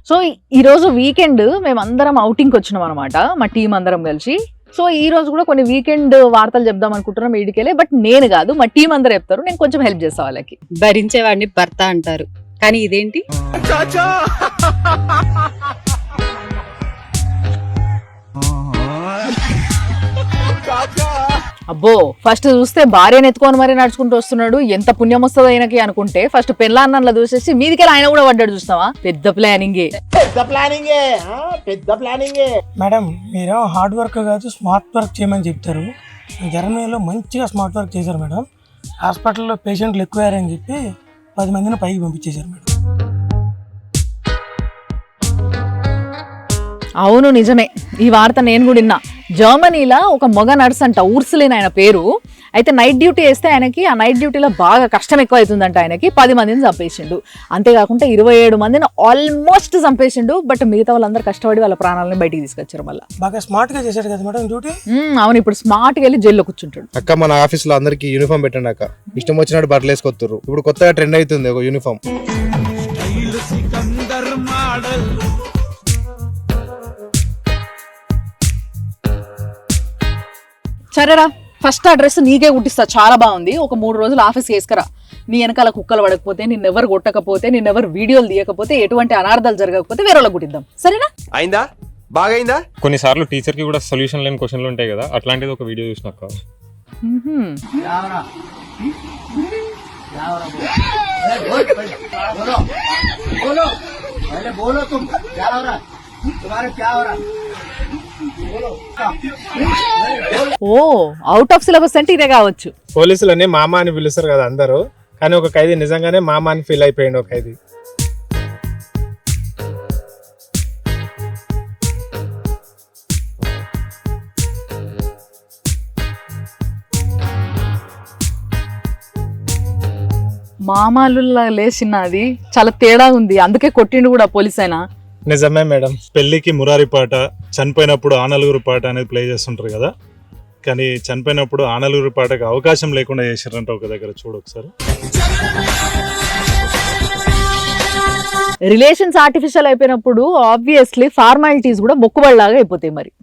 So ఈ రోజు weekend మేమందరం అవుటింగ్కి వచ్చినాం అనమాట, మా టీం అందరం కలిసి. సో ఈ రోజు కూడా కొన్ని వీకెండ్ వార్తలు చెప్దాం అనుకుంటున్నాం ఈడికెళ్ళి. బట్ నేను కాదు, మా టీం అందరూ చెప్తారు, నేను కొంచెం హెల్ప్ చేస్తా వాళ్ళకి. భరించేవాడిని భర్త అంటారు, కానీ ఇదేంటి? అబ్బో, ఫస్ట్ చూస్తే భార్యను ఎత్తుకొని మరీ నడుచుకుంటూ వస్తున్నాడు, ఎంత పుణ్యం వస్తుంది ఆయనకి అనుకుంటే ఫస్ట్ పెళ్ళాన్నలా చూసేసి మీదికెళ్ళి ఆయన కూడా పడ్డాడు. చూస్తావా, పెద్ద ప్లానింగే. మేడం మీరు హార్డ్ వర్క్ కాదు స్మార్ట్ వర్క్ చేయమని చెప్తారు. జర్మనీలో మంచిగా స్మార్ట్ వర్క్ చేశారు మేడం. హాస్పిటల్లో పేషెంట్లు ఎక్కువయ్యారని చెప్పి 10 మందిని పైకి పంపించేశారు మేడం. అవును, నిజమే. ఈ వార్త నేను కూడా విన్నా. జర్మనీలో ఒక మగ నర్స్ అంట, ఊర్సులేని ఆయన పేరు. అయితే నైట్ డ్యూటీ వేస్తే ఆయనకి ఆ నైట్ డ్యూటీలో బాగా కష్టం ఎక్కువ అవుతుందంట. ఆయనకి 10 మందిని చంపేసిండు. అంతేకాకుండా 27 మందిని ఆల్మోస్ట్ చంపేసిండు. బట్ మిగతా వాళ్ళందరూ కష్టపడి వాళ్ళ ప్రాణాలను బయటికి తీసుకొచ్చారు. మళ్ళీ బాగా స్మార్ట్ గా చేశాడు కదా మేడం డ్యూటీ. అవును, ఇప్పుడు స్మార్ట్ గా వెళ్ళి జైల్లో కూర్చుంటాడు. అక్క మన ఆఫీస్ లో అందరికి యూనిఫామ్ పెట్టండి అక్క, ఇష్టం వచ్చినట్టు బట్టలు వేసుకొస్తారు. ఇప్పుడు కొత్తగా ట్రెండ్ అవుతుంది ఒక యూనిఫామ్. సరేరా, ఫస్ట్ ఆ డ్రెస్ నీకే కుట్టిస్తా, చాలా బాగుంది. ఒక 3 రోజులు ఆఫీస్కి వేసుకురా. నీ వెనకాల కుక్కలు పడకపోతే, నిన్నెవరు కొట్టకపోతే, నిన్నెవరు వీడియోలు తీయకపోతే, ఎటువంటి అనార్థాలు జరగకపోతే వేరే వాళ్ళకి కుట్టిద్దాం. సరేనా? అయిందా? బాగా అయిందా? కొన్నిసార్లు టీచర్ కి కూడా సొల్యూషన్ లేని క్వశ్చన్లు ఉంటాయి కదా, అట్లాంటిది ఒక వీడియో చూసినాక ఓ, అవుట్ ఆఫ్ సిలబస్ అంటే ఇదే కావచ్చు. పోలీసులని మామ అని పిలుస్తారు కదా అందరూ, కానీ ఒక ఖైదీ నిజంగానే మామ అని ఫీల్ అయిపోయింది. ఒక ఖైదీ మామాలులా లేచిన అది చాలా తేడా ఉంది, అందుకే కొట్టిండు కూడా పోలీస్ అయినా. నిజమే మేడం, పెళ్లికి మురారి పాట, చనిపోయినప్పుడు ఆనలుగురు పాట అనేది ప్లే చేస్తుంటారు కదా, కానీ చనిపోయినప్పుడు ఆనలుగురు పాటకు అవకాశం లేకుండా చేశారంట ఒక దగ్గర. చూడు ఒకసారి. రిలేషన్స్ ఆర్టిఫిషియల్ అయిపోయినప్పుడు ఆబ్వియస్లీ ఫార్మాలిటీస్ కూడా మొక్కుబడిలాగా అయిపోతాయి మరి.